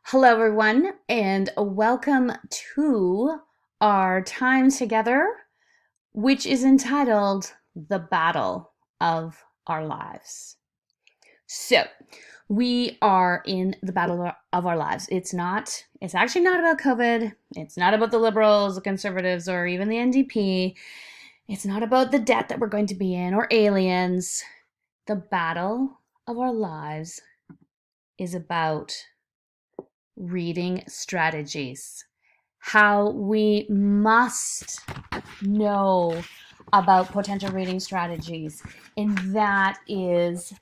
Hello, everyone, and welcome to our time together, which is entitled The Battle of Our Lives. So, we are in the battle of our lives. It's actually not about COVID. It's not about the liberals, the conservatives, or even the NDP. It's not about the debt that we're going to be in or aliens. The battle of our lives is about reading strategies, how we must know about potential reading strategies, and that is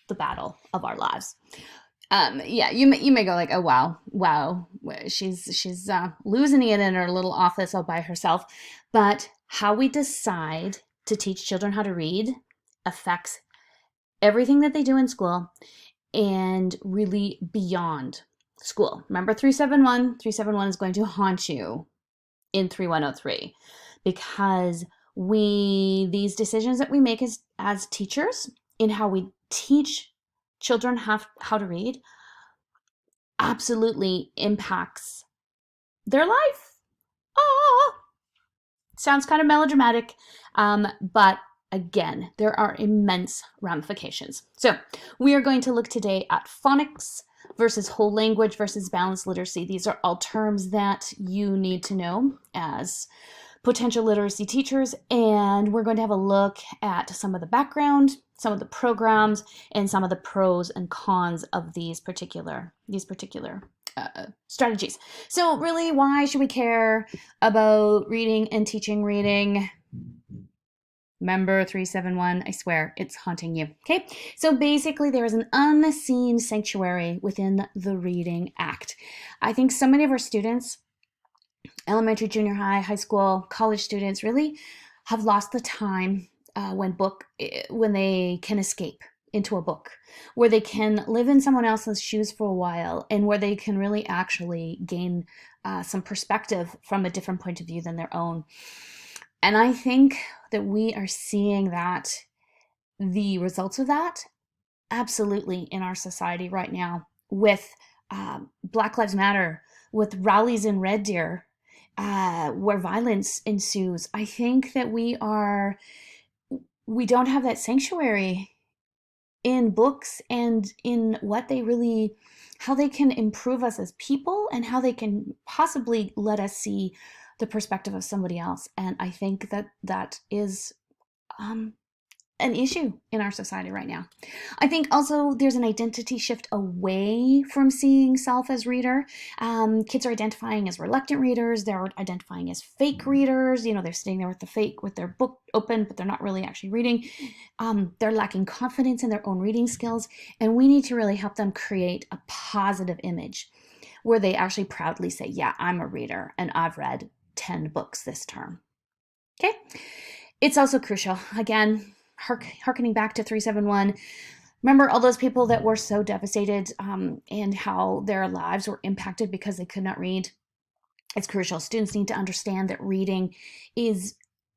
the battle of our lives. You may go like, oh wow, she's losing it in her little office all by herself, but how we decide to teach children how to read affects everything that they do in school and really beyond school. Remember 371? 371 is going to haunt you in 3103 because these decisions that we make as teachers in how we teach children how to read absolutely impacts their life. Oh, sounds kind of melodramatic, but again, there are immense ramifications. So we are going to look today at phonics versus whole language versus balanced literacy. These are all terms that you need to know as potential literacy teachers, and we're going to have a look at some of the background, some of the programs, and some of the pros and cons of these particular strategies. So really, why should we care about reading and teaching reading? Remember 371, I swear, it's haunting you. Okay, so basically there is an unseen sanctuary within the Reading Act. I think so many of our students, elementary, junior high, high school, college students, really have lost the time when they can escape into a book, where they can live in someone else's shoes for a while, and where they can really actually gain some perspective from a different point of view than their own. And I think that we are seeing the results of that absolutely in our society right now with Black Lives Matter, with rallies in Red Deer, where violence ensues. I think that we don't have that sanctuary in books and in how they can improve us as people and how they can possibly let us see the perspective of somebody else. And I think that is an issue in our society right now. I think also there's an identity shift away from seeing self as reader. Kids are identifying as reluctant readers. They're identifying as fake readers. They're sitting there with their book open, but they're not really actually reading. They're lacking confidence in their own reading skills. And we need to really help them create a positive image where they actually proudly say, yeah, I'm a reader and I've read 10 books this term. Okay. It's also crucial, again, hearkening back to 371. Remember all those people that were so devastated and how their lives were impacted because they could not read? It's crucial. Students need to understand that reading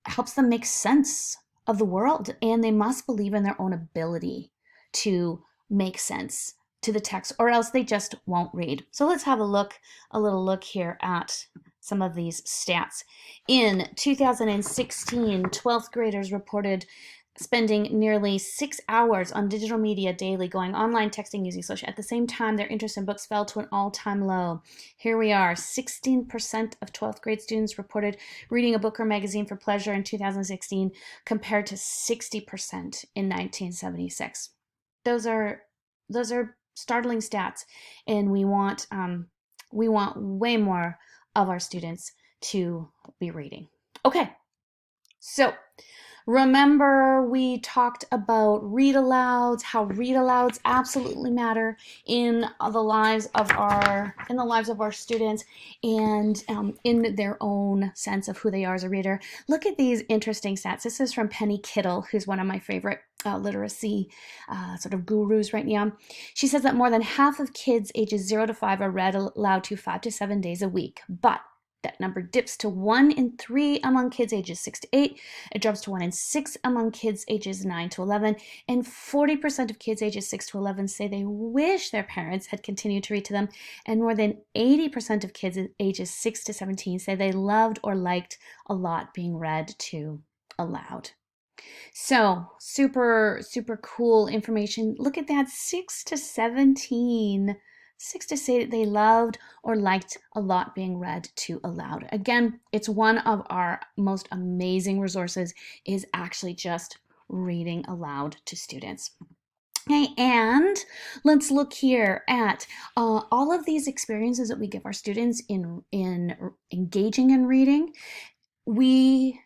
helps them make sense of the world, and they must believe in their own ability to make sense to the text, or else they just won't read. So let's have a little look here at some of these stats. In 2016, 12th graders reported spending nearly 6 hours on digital media daily, going online, texting, using social. At the same time, their interest in books fell to an all-time low. Here we are, 16% of 12th grade students reported reading a book or magazine for pleasure in 2016, compared to 60% in 1976. Those are startling stats, and we want way more of our students to be reading. Okay, so remember we talked about read alouds, how read alouds absolutely matter in the lives of our students and in their own sense of who they are as a reader. Look at these interesting stats. This is from Penny Kittle, who's one of my favorite literacy sort of gurus right now. She says that more than half of kids ages 0 to 5 are read aloud to 5 to 7 days a week, but That number dips to 1 in 3 among kids ages 6 to 8. It drops to 1 in 6 among kids ages 9 to 11. And 40% of kids ages 6 to 11 say they wish their parents had continued to read to them. And more than 80% of kids ages 6 to 17 say they loved or liked a lot being read to aloud. So super, super cool information. Look at that, 6 to 17. 6 to say that they loved or liked a lot being read to aloud. Again, it's one of our most amazing resources, is actually just reading aloud to students. Okay, and let's look here at all of these experiences that we give our students in engaging in reading. We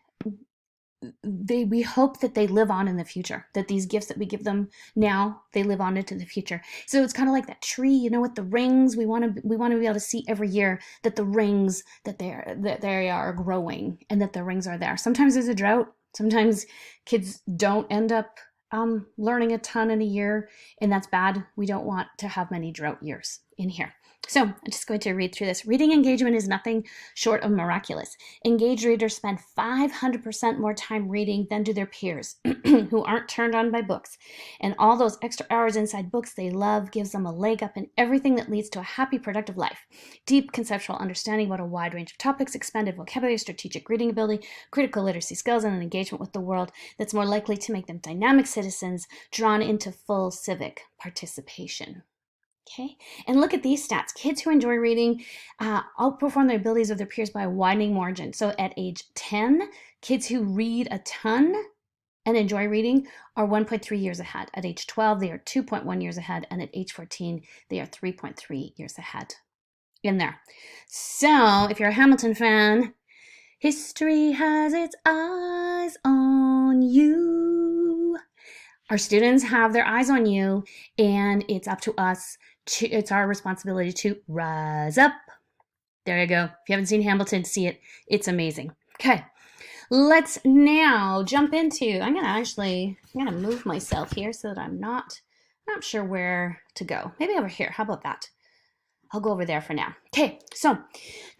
hope that they live on in the future, that these gifts that we give them now, they live on into the future. So it's kind of like that tree, you know, with the rings. We want to be able to see every year that the rings, that they are growing and that the rings are there. Sometimes there's a drought. Sometimes kids don't end up learning a ton in a year, and that's bad. We don't want to have many drought years in here. So I'm just going to read through this. Reading engagement is nothing short of miraculous. Engaged readers spend 500% more time reading than do their peers who aren't turned on by books. And all those extra hours inside books they love gives them a leg up in everything that leads to a happy, productive life. Deep conceptual understanding about a wide range of topics, expanded vocabulary, strategic reading ability, critical literacy skills, and an engagement with the world that's more likely to make them dynamic citizens drawn into full civic participation. Okay, and look at these stats. Kids who enjoy reading outperform the abilities of their peers by a widening margin. So at age 10, kids who read a ton and enjoy reading are 1.3 years ahead. At age 12, they are 2.1 years ahead. And at age 14, they are 3.3 years ahead in there. So if you're a Hamilton fan, history has its eyes on you. Our students have their eyes on you, and it's up to us. It's our responsibility to rise up. There you go. If you haven't seen Hamilton, see it. It's amazing. Okay, let's now jump into, I'm gonna move myself here so that I'm not sure where to go. Maybe over here. How about that? I'll go over there for now. Okay, so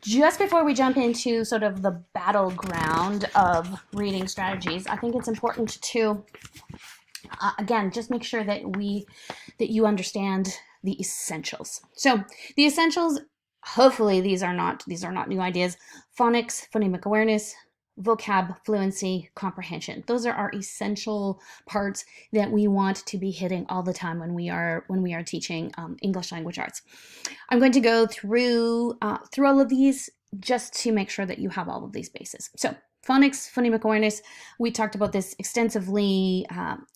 just before we jump into sort of the battleground of reading strategies, I think it's important to again, just make sure that you understand the essentials. So the essentials, hopefully these are not new ideas. Phonics, phonemic awareness, vocab, fluency, comprehension. Those are our essential parts that we want to be hitting all the time when we are teaching English language arts. I'm going to go through all of these just to make sure that you have all of these bases. So phonics, phonemic awareness, we talked about this extensively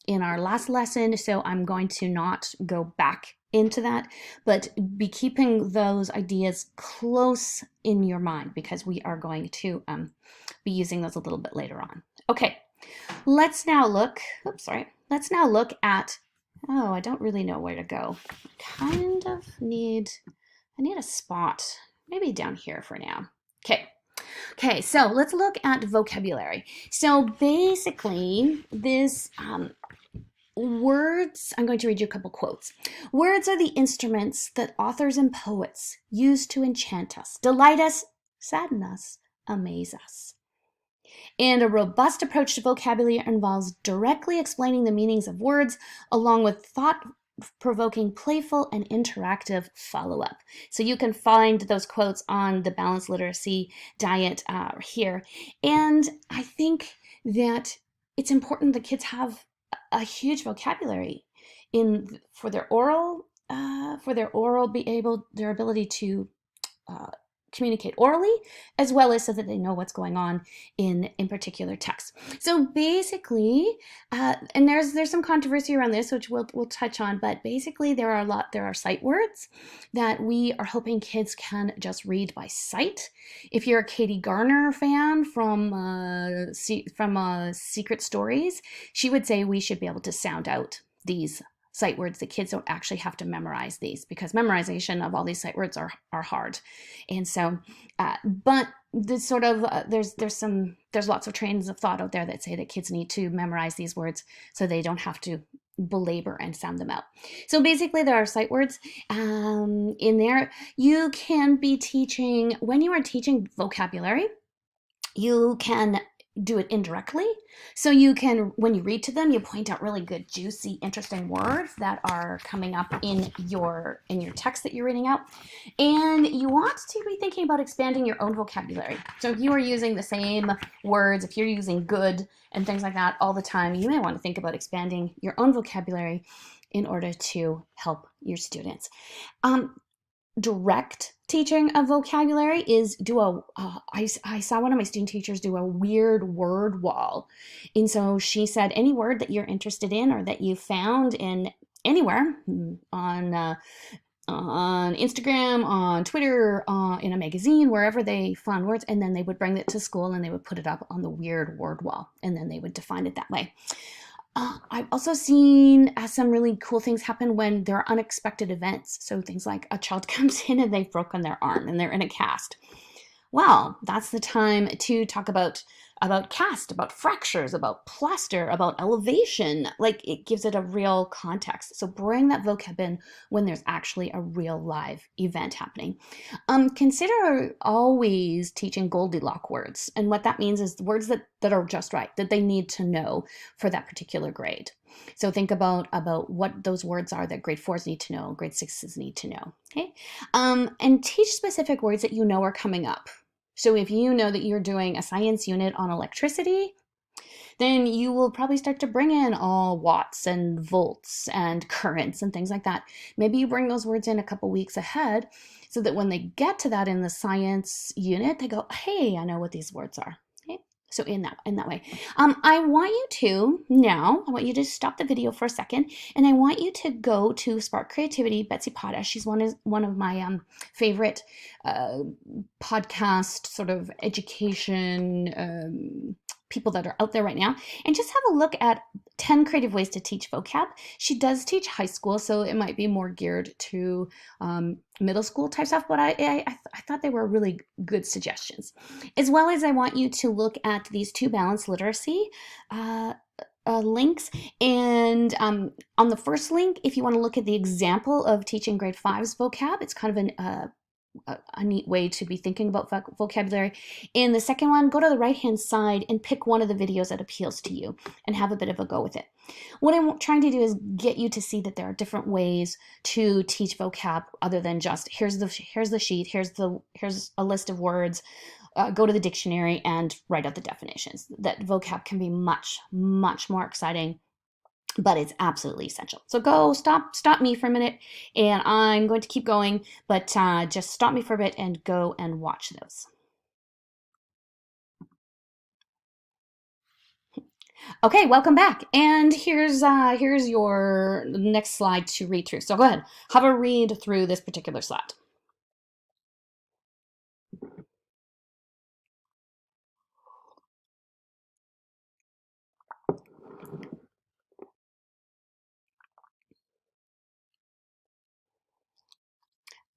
in our last lesson, so I'm going to not go back into that, but be keeping those ideas close in your mind because we are going to be using those a little bit later on. Okay, let's now look at, I don't really know where to go. I need a spot, maybe down here for now. Okay, so let's look at vocabulary. So basically, this words, I'm going to read you a couple quotes. Words are the instruments that authors and poets use to enchant us, delight us, sadden us, amaze us. And a robust approach to vocabulary involves directly explaining the meanings of words along with thought-provoking, playful, and interactive follow-up. So you can find those quotes on the Balanced Literacy Diet here. And I think that it's important that kids have a huge vocabulary for their ability to communicate orally, as well as so that they know what's going on in particular text. So basically, and there's some controversy around this, which we'll touch on, but basically there are sight words that we are hoping kids can just read by sight. If you're a Katie Garner fan from Secret Stories, she would say we should be able to sound out these sight words. The kids don't actually have to memorize these because memorization of all these sight words are hard. And so, but this sort of, there's lots of trains of thought out there that say that kids need to memorize these words so they don't have to belabor and sound them out. So basically there are sight words, and in there. You can be teaching, when you are teaching vocabulary, you can do it indirectly. So you can, when you read to them, you point out really good, juicy, interesting words that are coming up in your text that you're reading out. And you want to be thinking about expanding your own vocabulary. So if you are using the same words, if you're using good and things like that all the time, you may want to think about expanding your own vocabulary in order to help your students. Direct teaching of vocabulary is I saw one of my student teachers do a weird word wall. And so she said, any word that you're interested in or that you found in anywhere on Instagram, on Twitter, in a magazine, wherever they found words, and then they would bring it to school and they would put it up on the weird word wall, and then they would define it that way. I've also seen some really cool things happen when there are unexpected events. So things like a child comes in and they've broken their arm and they're in a cast. Well, that's the time to talk about cast, about fractures, about plaster, about elevation. Like, it gives it a real context. So bring that vocab in when there's actually a real live event happening. Consider always teaching Goldilocks words. And what that means is the words that are just right, that they need to know for that particular grade. So think about what those words are that grade 4s need to know, grade 6s need to know. Okay, and teach specific words that you know are coming up. So if you know that you're doing a science unit on electricity, then you will probably start to bring in all watts and volts and currents and things like that. Maybe you bring those words in a couple weeks ahead so that when they get to that in the science unit, they go, hey, I know what these words are. Okay? So in that way. I want you to stop the video for a second, and I want you to go to Spark Creativity, Betsy Potash. She's one of my favorite podcast sort of education people that are out there right now, and just have a look at 10 creative ways to teach vocab. She does teach high school, so it might be more geared to middle school type stuff, but I thought they were really good suggestions. As well as I want you to look at these 2 balanced literacy links. And on the first link, if you want to look at the example of teaching grade 5's vocab, it's kind of a neat way to be thinking about vocabulary. In the second one, go to the right-hand side and pick one of the videos that appeals to you and have a bit of a go with it. What I'm trying to do is get you to see that there are different ways to teach vocab other than just here's the sheet, here's a list of words, go to the dictionary and write out the definitions. That vocab can be much, much more exciting, but it's absolutely essential. So go stop me for a minute, and I'm going to keep going, but just stop me for a bit and go and watch those. Okay, welcome back. And here's your next slide to read through. So go ahead, have a read through this particular slide.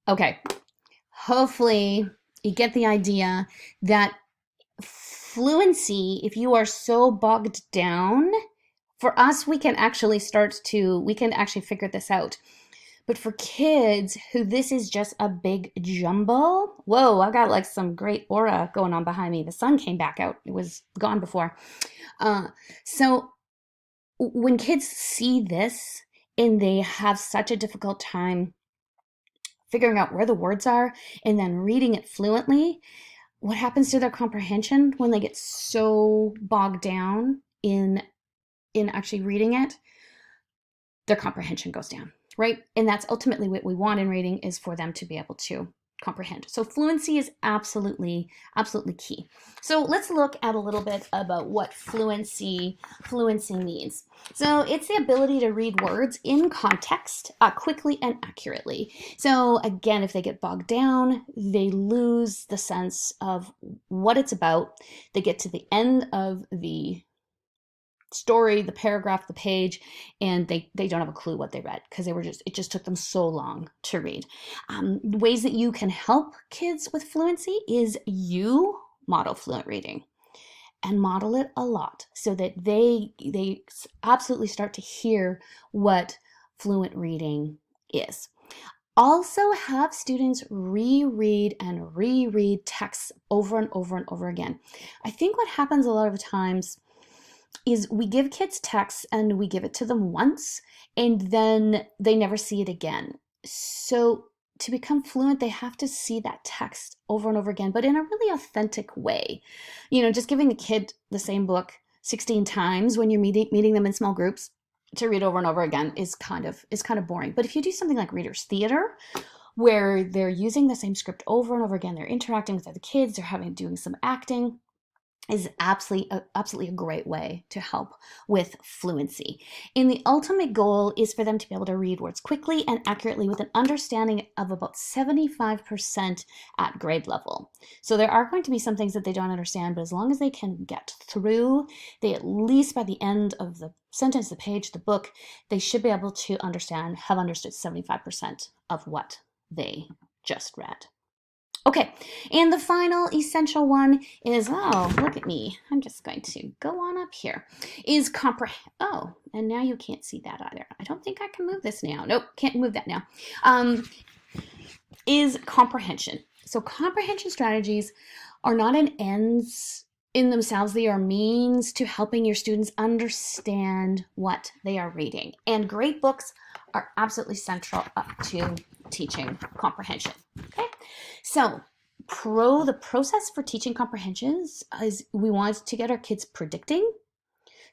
Okay, hopefully you get the idea that fluency, if you are so bogged down, for us, we can actually figure this out. But for kids who this is just a big jumble, whoa, I got like some great aura going on behind me. The sun came back out. It was gone before. So when kids see this and they have such a difficult time figuring out where the words are and then reading it fluently, what happens to their comprehension when they get so bogged down in actually reading it? Their comprehension goes down, right? And that's ultimately what we want in reading, is for them to be able to comprehend. So fluency is absolutely key. So let's look at a little bit about what fluency means. So it's the ability to read words in context quickly and accurately. So again, if they get bogged down, they lose the sense of what it's about. They get to the end of the story, the paragraph, the page, and they don't have a clue what they read because it just took them so long to read. Ways that you can help kids with fluency is you model fluent reading, and model it a lot so that they absolutely start to hear what fluent reading is. Also have students reread and reread texts over and over and over again. I think what happens a lot of times is we give kids texts and we give it to them once and then they never see it again. So to become fluent, they have to see that text over and over again, but in a really authentic way. Just giving the kid the same book 16 times when you're meeting them in small groups to read over and over again is kind of boring. But if you do something like readers theater, where they're using the same script over and over again, they're interacting with other kids, they're doing some acting, is absolutely a great way to help with fluency. And the ultimate goal is for them to be able to read words quickly and accurately with an understanding of about 75% at grade level. So there are going to be some things that they don't understand, but as long as they can get through, they at least by the end of the sentence, the page, the book, they should be able to have understood 75% of what they just read. Okay, and the final essential one is, oh, look at me. I'm just going to go on up here, is oh, and now you can't see that either. I don't think I can move this now. Nope, can't move that now. Is comprehension. So comprehension strategies are not an ends in themselves. They are means to helping your students understand what they are reading. And great books are absolutely central to teaching comprehension. Okay, so the process for teaching comprehensions is we want to get our kids predicting.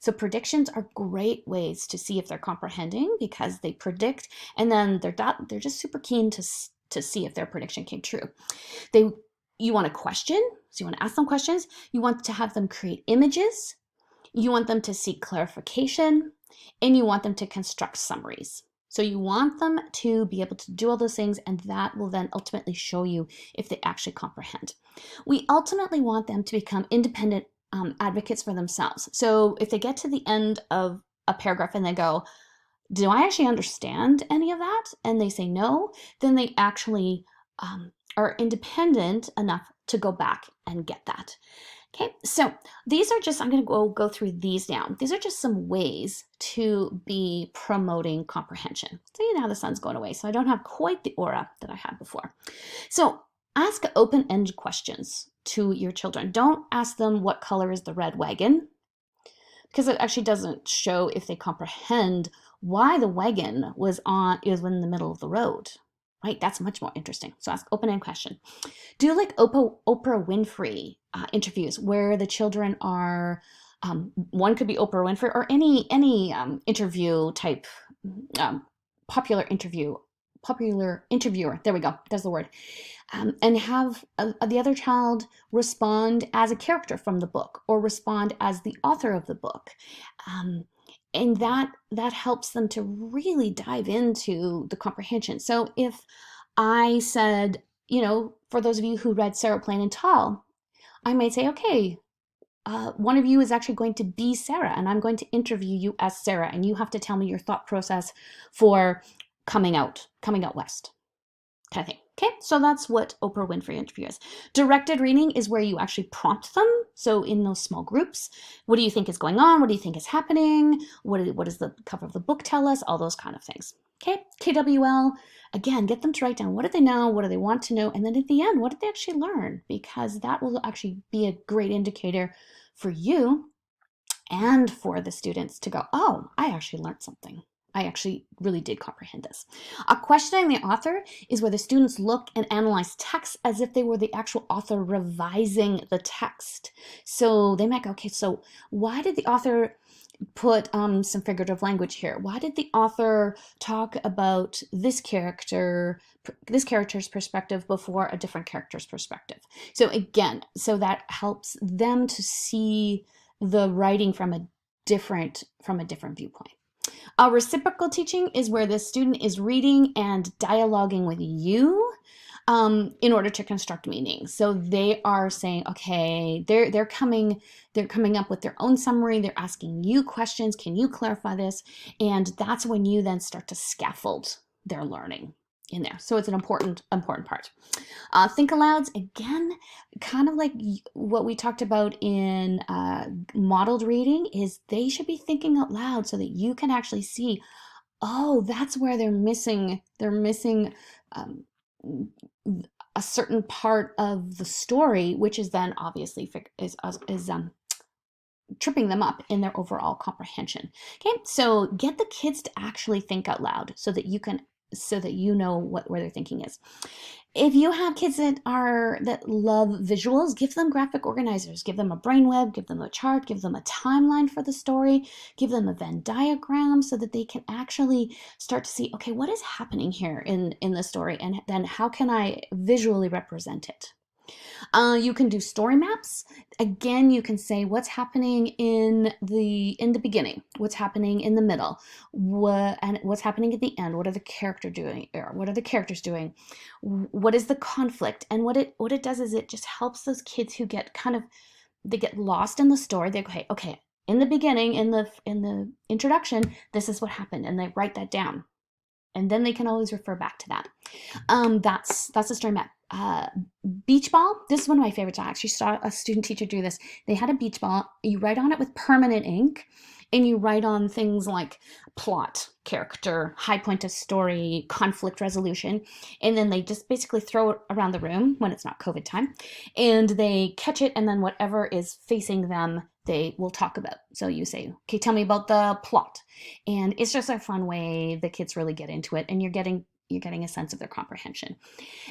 So predictions are great ways to see if they're comprehending because they predict, and then they're just super keen to see if their prediction came true. You want a question, so you want to ask them questions. You want to have them create images. You want them to seek clarification, and you want them to construct summaries. So you want them to be able to do all those things, and that will then ultimately show you if they actually comprehend. We ultimately want them to become independent advocates for themselves. So if they get to the end of a paragraph and they go, do I actually understand any of that? And they say no, then they actually are independent enough to go back and get that. Okay, so these are just, I'm going to go through these now. These are just some ways to be promoting comprehension. See, now the sun's going away, so I don't have quite the aura that I had before. So ask open-ended questions to your children. Don't ask them what color is the red wagon, because it actually doesn't show if they comprehend why the wagon was in the middle of the road. Right? That's much more interesting. So ask open-ended question. Do like Oprah Winfrey interviews where the children are, one could be Oprah Winfrey or any interview type, popular interviewer. There we go. That's the word. And have the other child respond as a character from the book or respond as the author of the book. And that helps them to really dive into the comprehension. So if I said, for those of you who read Sarah Plain and Tall, I might say, okay, one of you is actually going to be Sarah, and I'm going to interview you as Sarah, and you have to tell me your thought process for coming out west, kind of thing. Okay, so that's what Oprah Winfrey interview is. Directed reading is where you actually prompt them. So in those small groups, what do you think is going on? What do you think is happening? What does the cover of the book tell us? All those kind of things. Okay, KWL, again, get them to write down what do they know, what do they want to know, and then at the end, what did they actually learn? Because that will actually be a great indicator for you and for the students to go, oh, I actually learned something. I actually really did comprehend this. Questioning the author is where the students look and analyze text as if they were the actual author revising the text. So they might go, okay, so why did the author put some figurative language here? Why did the author talk about this character's perspective before a different character's perspective? So again, so that helps them to see the writing from a different viewpoint. Reciprocal teaching is where the student is reading and dialoguing with you in order to construct meaning. So they are saying, okay, they're coming up with their own summary. They're asking you questions. Can you clarify this? And that's when you then start to scaffold their learning in there. So it's an important part. Think alouds, again, kind of like what we talked about in modeled reading, is they should be thinking out loud so that you can actually see, oh, that's where they're missing um, a certain part of the story, which is then obviously is tripping them up in their overall comprehension. Okay, so get the kids to actually think out loud so that you know where their thinking is. If you have kids that love visuals, give them graphic organizers, give them a brainweb, give them a chart, give them a timeline for the story, give them a Venn diagram so that they can actually start to see, okay, what is happening here in the story, and then how can I visually represent it? You can do story maps. Again, you can say what's happening in the beginning, what's happening in the middle, what's happening at the end. What are the characters doing? Or what are the characters doing? What is the conflict? And what it does is it just helps those kids who they get lost in the story. They go, hey, okay, in the beginning, in the introduction, this is what happened, and they write that down, and then they can always refer back to that. That's a story map. Beach ball. This is one of my favorites. I actually saw a student teacher do this. They had a beach ball. You write on it with permanent ink, and you write on things like plot, character, high point of story, conflict resolution, and then they just basically throw it around the room when it's not COVID time, and they catch it, and then whatever is facing them, they will talk about. So you say, okay, tell me about the plot. And it's just a fun way the kids really get into it, and you're getting a sense of their comprehension.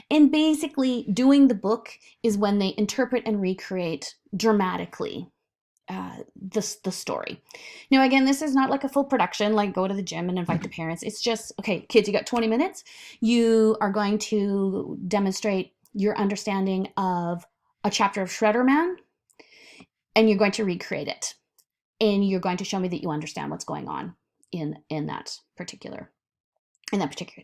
And basically, doing the book is when they interpret and recreate dramatically the story. Now, again, this is not like a full production, like go to the gym and invite the parents. It's just, okay, kids, you got 20 minutes. You are going to demonstrate your understanding of a chapter of Shredder Man, and you're going to recreate it. And you're going to show me that you understand what's going on in that particular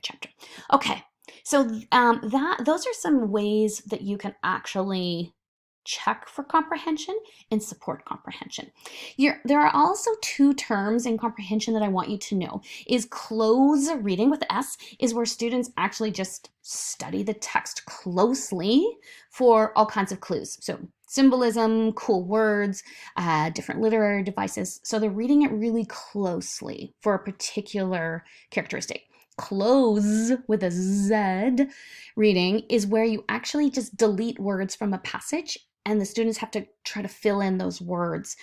chapter. Okay, so those are some ways that you can actually check for comprehension and support comprehension. There are also two terms in comprehension that I want you to know. Is close reading with S is where students actually just study the text closely for all kinds of clues. So symbolism, cool words, different literary devices. So they're reading it really closely for a particular characteristic. Close with a Z reading is where you actually just delete words from a passage, and the students have to try to fill in those words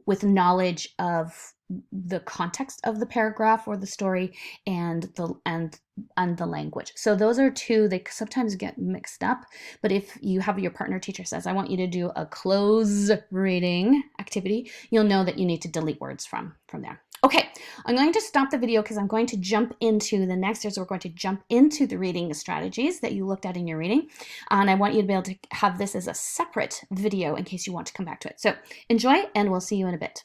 with knowledge of the context of the paragraph or the story and the language. So those are two. They sometimes get mixed up, but if you have your partner teacher says, I want you to do a close reading activity, you'll know that you need to delete words from there. Okay, I'm going to stop the video because I'm going to jump into the next. We're going to jump into the reading strategies that you looked at in your reading. And I want you to be able to have this as a separate video in case you want to come back to it. So enjoy, and we'll see you in a bit.